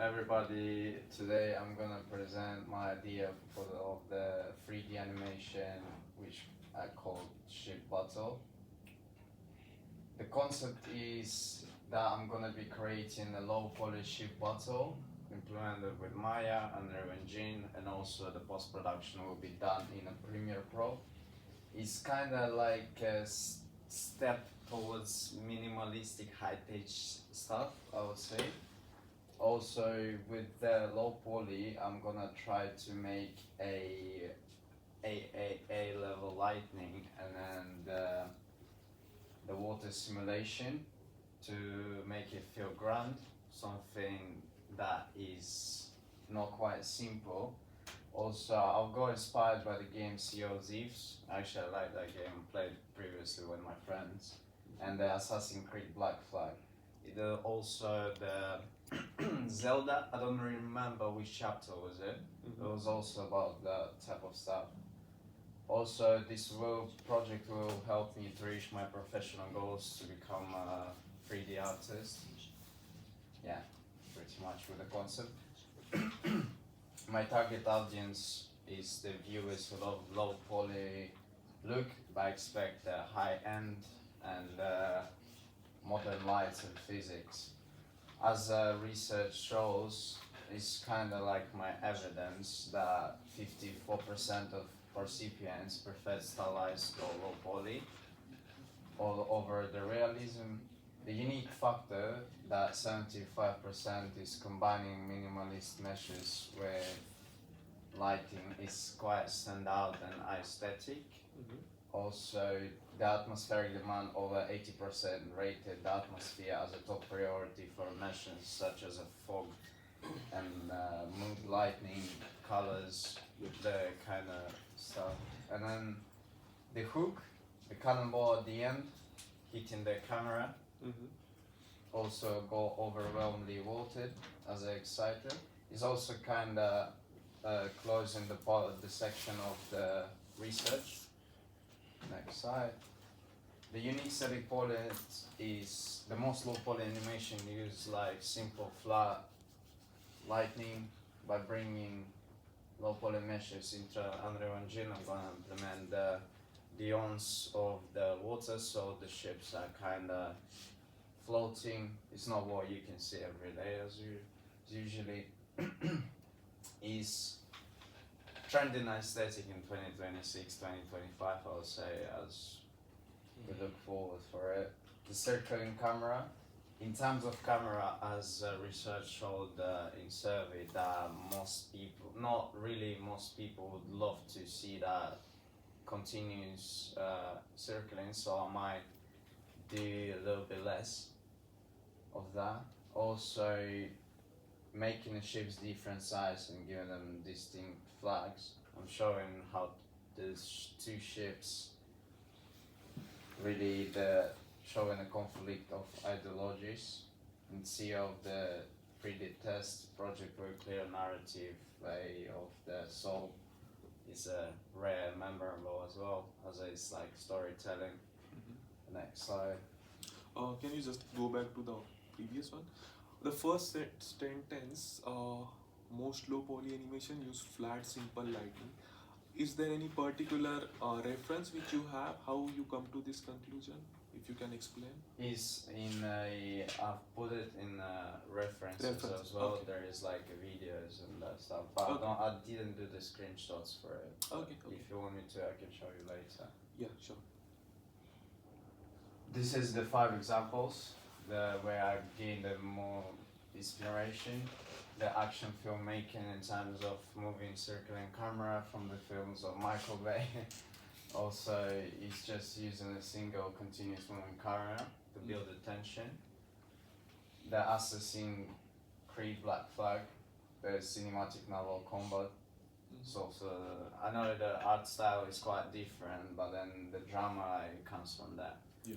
everybody. Today I'm gonna present my idea of the 3D animation, which I call ship battle. The concept is that I'm gonna be creating a low poly ship battle implemented with Maya and Unreal Engine, and also the post production will be done in a Premiere Pro. It's kind of like a step towards minimalistic high-tech stuff, I would say. Also, with the low poly, I'm gonna try to make a level lightning, and then the water simulation to make it feel grand, something that is not quite simple. Also, I'll go inspired by the game Sea of Thieves. Actually, I like that game. I played previously with my friends, and the Assassin's Creed Black Flag. Also the Zelda. I don't remember which chapter was it. It was also about that type of stuff. Also, this project will help me to reach my professional goals to become a 3D artist. Yeah, pretty much with the concept. My target audience is the viewers who love low poly look, but expect high end and modern lights and physics. As research shows, it's kind of like my evidence that 54% of recipients prefer stylized or low poly all over the realism. The unique factor that 75% is combining minimalist measures with lighting is quite standout and aesthetic. Also, the atmospheric demand over 80% rated the atmosphere as a top priority for measures such as a fog and mood lighting, colors, with the kind of stuff. And then the hook, the cannonball at the end, hitting the camera, also go overwhelmingly vaulted as I excited. It's also kind of closing the section of the research. Next slide. The unique selling point is the most low poly animation use like simple flat lightning. By bringing low poly meshes into Unreal Engine, I'm gonna implement the ons of the water, so the ships are kind of floating. It's not what you can see every day as usually is trending aesthetic in 2026, 2025, I would say, as we look forward for it. The circling camera. In terms of camera, as research showed in survey, that most people, not really most people, would love to see that continuous circling, so I might do a little bit less of that. Also, making the ships different size and giving them distinct flags. I'm showing how these two ships really showing a conflict of ideologies, and see of the 3D test project very clear narrative way of the soul is a rare memorable as well as it's like storytelling. Next slide. Can you just go back to the previous one? The first sentence, most low poly animation use flat, simple lighting. Is there any particular reference which you have? How you come to this conclusion? If you can explain. Is in I've put it in references as well. Okay. There is like videos and that stuff, but Okay. I didn't do the screenshots for it. Okay. If you want me to, I can show you later. Yeah, sure. This is the 5 examples where I gained more inspiration. The action filmmaking in terms of moving, circling camera from the films of Michael Bay. Also, it's just using a single continuous moving camera to build the tension. The Assassin's Creed Black Flag, the cinematic novel combat. So I know the art style is quite different, but then the drama comes from that. Yeah.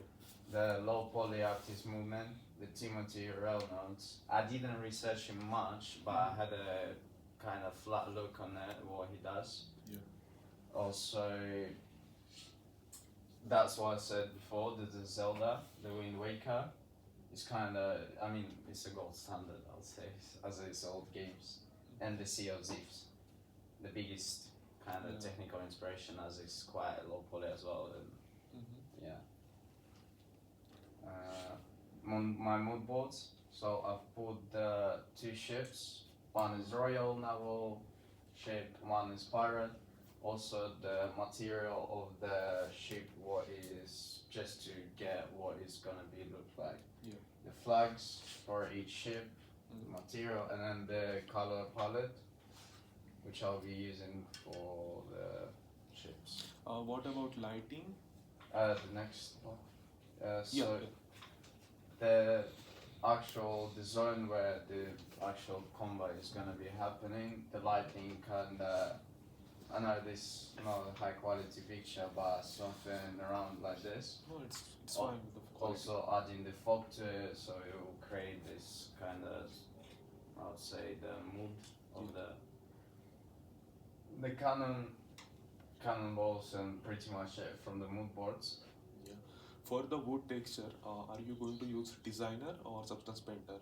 The low poly artist movement, the Timothy Reynolds. I didn't research him much, but I had a kind of flat look on it, what he does. Yeah. Also, that's what I said before, the Zelda, the Wind Waker. it's kind of, I mean, it's a gold standard, I'll say, as it's old games. And the Sea of Thieves, the biggest kind of Yeah. technical inspiration, as it's quite low poly as well. And Mm-hmm. yeah. My mood boards. So I've put the two ships. One is Royal Naval ship, one is Pirate. Also, the material of the ship, what is just to get what it's gonna be look like. Yeah. The flags for each ship, Mm. material, and then the color palette, which I'll be using for the ships. What about lighting? The next one. So Yeah. the the zone where the actual combat is gonna be happening, the lighting kinda, I know this not a high quality picture, but something around like this. No, it's Al- fine with the quality. Also adding the fog to it, so it will create this kind of, I would say, the mood of the cannonballs and pretty much from the mood boards. Yeah. For the wood texture, are you going to use designer or substance painter?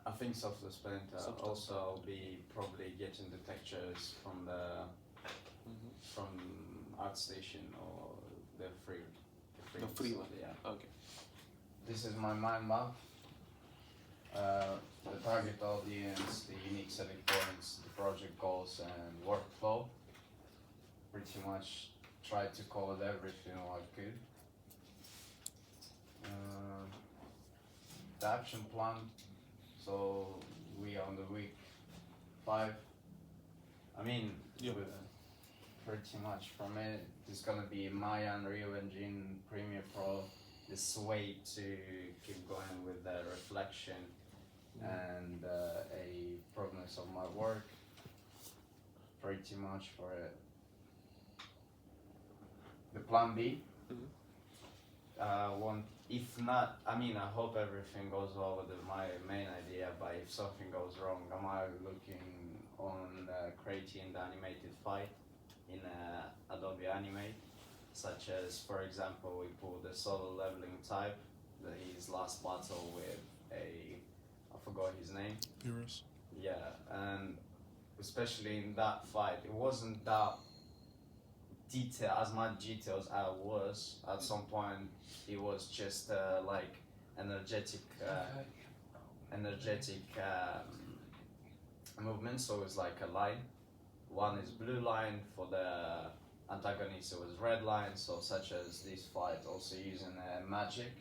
I think Software Painter. Substance Also, I'll be probably getting the textures from Mm-hmm. from ArtStation or the free The free one. Yeah. Okay. This is my mind map. The target audience, the unique selling points, the project goals, and workflow. Pretty much try to cover everything I could. The action plan. So we are on the week 5. I mean, Yeah. pretty much from it, it's gonna be Maya, Unreal Engine, Premiere Pro. This way to keep going with the reflection and a progress of my work. Pretty much for it. The plan B. Mhm. One, if not, I mean, I hope everything goes well with my main idea. But if something goes wrong, am I looking on creating the animated fight in Adobe Animate, such as, for example, we put the solo leveling type, his last battle with I forgot his name. Purus. Yeah, and especially in that fight, it wasn't that as much details as I was at some point. It was just like energetic movement. So it's like a line. One is blue line for the antagonist. It was red line. So such as this fight, also using magic.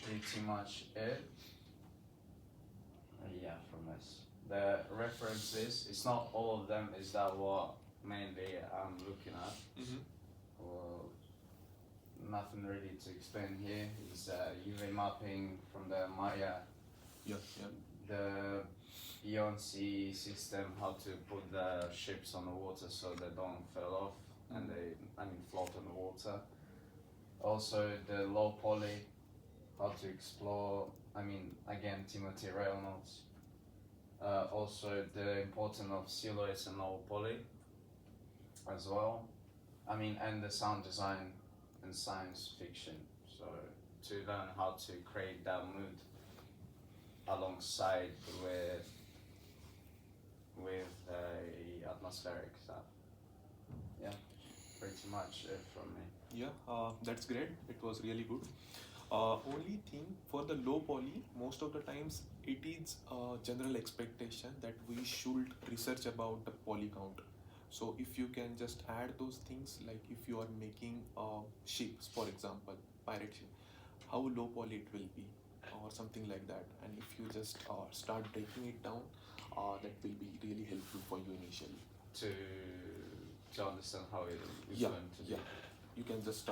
Pretty much it. Yeah, from this. The references, it's not all of them, is that what mainly I'm looking at. Mm-hmm. Well, nothing really to explain here. It's UV mapping from the Maya, Yeah. Yeah. the Beyond Sea system, how to put the ships on the water so they don't fall off and float on the water. Also the low poly, how to explore, again, Timothy Reynolds. Also the importance of silhouettes and low poly as well. And the sound design and science fiction. So to learn how to create that mood alongside with atmospheric stuff. Yeah, pretty much it from me. Yeah, that's great. It was really good. Only thing for the low poly, most of the times it is a general expectation that we should research about the poly count. So if you can just add those things, like if you are making ships, for example, pirate ship, how low poly it will be, or something like that. And if you just start breaking it down, that will be really helpful for you initially. To understand how it is Yeah, going to be. yeah. You can just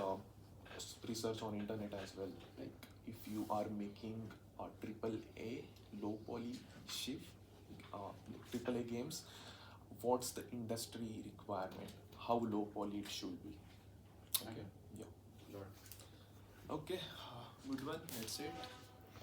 research on internet as well. Like if you are making a triple A low poly ship, triple A games, what's the industry requirement? How low poly it should be? Okay. Okay. Yeah. Sure. Okay. Good one. That's it.